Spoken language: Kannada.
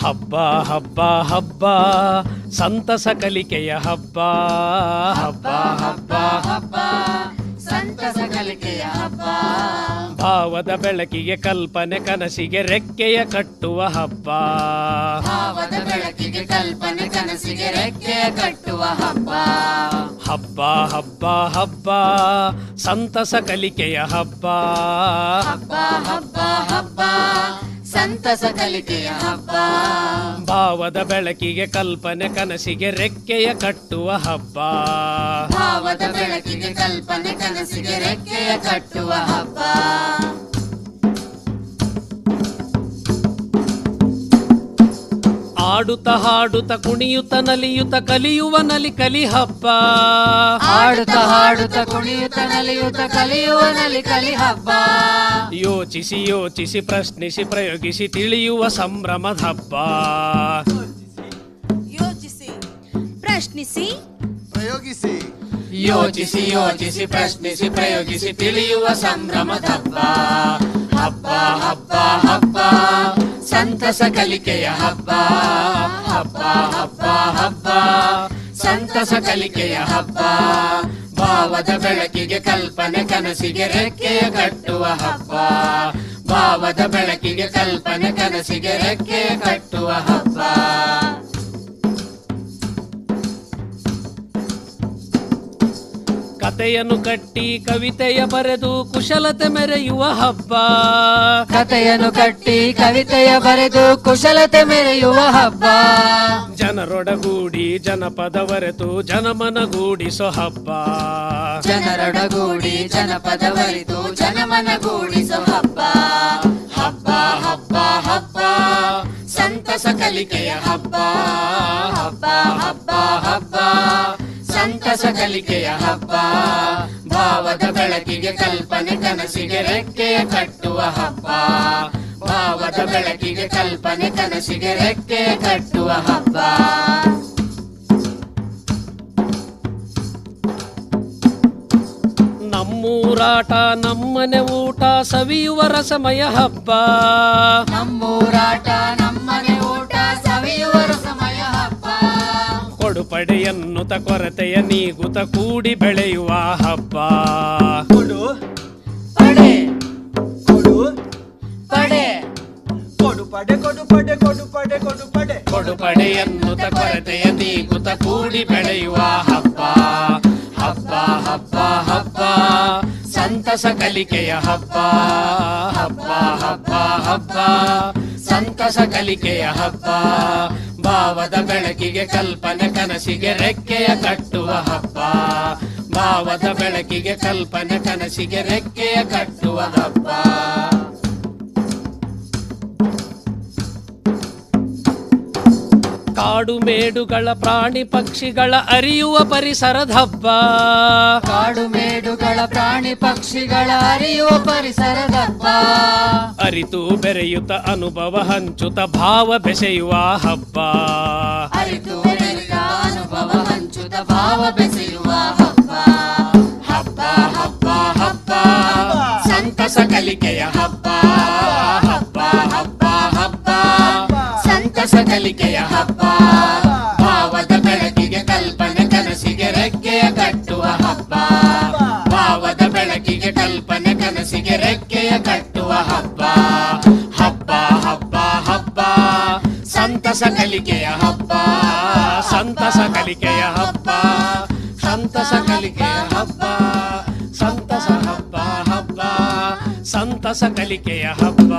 ಹಬ್ಬ ಹಬ್ಬ ಹಬ್ಬ ಸಂತಸ ಕಲಿಕೆಯ ಹಬ್ಬ. ಹಬ್ಬ ಹಬ್ಬ ಹಬ್ಬ ಸಂತಸ ಕಲಿಕೆಯ ಹಬ್ಬ. ಭಾವದ ಬೆಳಕಿಗೆ ಕಲ್ಪನೆ ಕನಸಿಗೆ ರೆಕ್ಕೆಯ ಕಟ್ಟುವ ಹಬ್ಬ. ಭಾವದ ಬೆಳಕಿಗೆ ಕಲ್ಪನೆ ಕನಸಿಗೆ ರೆಕ್ಕೆಯ ಕಟ್ಟುವ ಹಬ್ಬ. ಹಬ್ಬ ಹಬ್ಬ ಹಬ್ಬ ಸಂತಸ ಕಲಿಕೆಯ ಹಬ್ಬ. ಹಬ್ಬ ಹಬ್ಬ ಹಬ್ಬ ಸಂತಸ ಕಲಿಕೆಯ ಹಬ್ಬ. ಭಾವದ ಬೆಳಕಿಗೆ ಕಲ್ಪನೆ ಕನಸಿಗೆ ರೆಕ್ಕೆಯ ಕಟ್ಟುವ ಹಬ್ಬ. ಭಾವದ ಬೆಳಕಿಗೆ ಕಲ್ಪನೆ ಕನಸಿಗೆ ರೆಕ್ಕೆಯ ಕಟ್ಟುವ ಹಬ್ಬ. ಆಡುತ್ತ ಹಾಡುತ್ತ ಕುಣಿಯುತ್ತ ನಲಿಯುತ್ತ ಕಲಿಯುವ ನಲಿ ಕಲಿ ಹಬ್ಬ. ಆಡುತ್ತ ಹಾಡುತ್ತ ಕುಣಿಯುತ್ತ ನಲಿಯುತ್ತ ಕಲಿಯುವ ನಲಿ ಕಲಿ ಹಬ್ಬ. ಯೋಚಿಸಿ ಯೋಚಿಸಿ ಪ್ರಶ್ನಿಸಿ ಪ್ರಯೋಗಿಸಿ ತಿಳಿಯುವ ಸಂಭ್ರಮದ ಹಬ್ಬ. ಯೋಚಿಸಿ ಪ್ರಶ್ನಿಸಿ ಪ್ರಯೋಗಿಸಿ ಯೋಚಿಸಿ ಯೋಚಿಸಿ ಪ್ರಶ್ನಿಸಿ ಪ್ರಯೋಗಿಸಿ ತಿಳಿಯುವ ಸಂಭ್ರಮದ ಹಬ್ಬ. ಹಬ್ಬ ಹಬ್ಬ ಹಬ್ಬ ಸಂತಸ ಕಲಿಕೆಯ ಹಬ್ಬ. ಹಬ್ಬ ಹಬ್ಬ ಹಬ್ಬ ಸಂತಸ ಕಲಿಕೆಯ ಹಬ್ಬ. ಭಾವದ ಬೆಳಕಿಗೆ ಕಲ್ಪನೆ ಕನಸಿಗೆ ರೆಕ್ಕೆಯ ಕಟ್ಟುವ ಹಬ್ಬ. ಭಾವದ ಬೆಳಕಿಗೆ ಕಲ್ಪನೆ ಕನಸಿಗೆ ರೆಕ್ಕೆಯ ಕಟ್ಟುವ ಹಬ್ಬ. ಕತೆಯನ್ನು ಕಟ್ಟಿ ಕವಿತೆಯ ಬರೆದು ಕುಶಲತೆ ಮೆರೆಯುವ ಹಬ್ಬ. ಕತೆಯನ್ನು ಕಟ್ಟಿ ಕವಿತೆಯ ಬರೆದು ಕುಶಲತೆ ಮೆರೆಯುವ ಹಬ್ಬ. ಜನರೊಡಗೂಡಿ ಜನಪದವರೆತು ಜನಮನಗೂಡಿಸೋ ಹಬ್ಬ. ಜನರೊಡಗೂಡಿ ಜನಪದವರಿತು ಜನಮನಗೂಡಿಸೋ ಹಬ್ಬ. ಹಬ್ಬ ಹಬ್ಬ ಹಬ್ಬ ಸಂತಸ ಕಲಿಕೆಯ ಹಬ್ಬ. ಹಬ್ಬ ಹಬ್ಬ ಹಬ್ಬ ಸಂತಸ ಕಲಿಕೆಯ ಹಬ್ಬ. ಭಾವದ ಬೆಳಕಿಗೆ ಕಲ್ಪನೆ ಕನಸಿಗೆ ರೆಕ್ಕೆಯ ಕಟ್ಟುವ ಹಬ್ಬ. ಭಾವದ ಬೆಳಕಿಗೆ ಕಲ್ಪನೆ ಕನಸಿಗೆ ರೆಕ್ಕೆಯ ಕಟ್ಟುವ ಹಬ್ಬ. ನಮ್ಮೂರಾಟ ನಮ್ಮನೆ ಊಟ ಸವಿಯುವ ರಸಮಯ ಹಬ್ಬ. ನಮ್ಮೂರಾಟ ನಮ್ಮನೆ ಊಟ ಸವಿಯುವ ರಸಮಯ ಹಬ್ಬ. ಕೊಡುಪಡೆಯನ್ನುತ ಕೊರತೆಯ ನೀಗುತ ಕೂಡಿ ಬೆಳೆಯುವ ಹಬ್ಬ. ಕೊಡು ಪಡೆ ಕೊಡು ಪಡೆ ಕೊಡು ಪಡೆ ಕೊಡು ಪಡೆ ಕೊಡು ಪಡೆ ಕೊಡು ಪಡೆ ಕೊಡುಪಡೆಯನ್ನುತ ಕೊರತೆಯ ನೀಗುತ ಕೂಡಿ ಬೆಳೆಯುವ ಹಬ್ಬ. ಹಬ್ಬ ಹಬ್ಬ ಹಬ್ಬ ಸಂತಸ ಕಲಿಕೆಯ ಹಬ್ಬ. ಹಬ್ಬ ಹಬ್ಬ ಹಬ್ಬ ಸಂತಸ ಕಲಿಕೆಯ ಹಬ್ಬ. ಭಾವದ ಬೆಳಕಿಗೆ ಕಲ್ಪನೆ ಕನಸಿಗೆ ರೆಕ್ಕೆಯ ಕಟ್ಟುವ ಹಬ್ಬ. ಭಾವದ ಬೆಳಕಿಗೆ ಕಲ್ಪನೆ ಕನಸಿಗೆ ರೆಕ್ಕೆಯ ಕಟ್ಟುವ ಹಬ್ಬ. ಕಾಡು ಮೇಡುಗಳ ಪ್ರಾಣಿ ಪಕ್ಷಿಗಳ ಅರಿಯುವ ಪರಿಸರದ ಹಬ್ಬ. ಕಾಡು ಮೇಡುಗಳ ಪ್ರಾಣಿ ಪಕ್ಷಿಗಳ ಅರಿಯುವ ಪರಿಸರದ ಹಬ್ಬ. ಅರಿತು ಬೆರೆಯುತ್ತ ಅನುಭವ ಹಂಚುತ್ತ ಭಾವ ಬೆಸೆಯುವ ಹಬ್ಬ. ಅರಿತು ಬೆರೆತ ಅನುಭವ ಹಂಚುತ್ತ ಭಾವ ಬೆಸೆಯುವ ಹಬ್ಬ. ಹಬ್ಬ ಹಬ್ಬ ಹಬ್ಬ ಸಂತಸ ಕಲಿಕೆಯ ಹಬ್ಬ. ಹಬ್ಬ ಹಬ್ಬ ಹಬ್ಬ ಸಂತಸ ಕಲಿಕೆಯ ಹಬ್ಬ. ಭಾವದ ಬೆಳಕಿಗೆ ಕಲ್ಪನೆ ಕನಸಿಗೆ ರೆಕ್ಕೆಯ ಕಟ್ಟುವ ಹಬ್ಬ. ಭಾವದ ಬೆಳಕಿಗೆ ಕಲ್ಪನೆ ಕನಸಿಗೆ ರೆಕ್ಕೆಯ ಕಟ್ಟುವ ಹಬ್ಬ. ಹಬ್ಬ ಹಬ್ಬ ಹಬ್ಬ ಸಂತಸ ಕಲಿಕೆಯ ಹಬ್ಬ. ಸಂತಸ ಕಲಿಕೆಯ ಹಬ್ಬ. ಸಂತಸ ಕಲಿಕೆಯ ಹಬ್ಬ. ಸಂತಸ ಹಬ್ಬ ಹಬ್ಬ ಸಂತಸ ಕಲಿಕೆಯ ಹಬ್ಬ.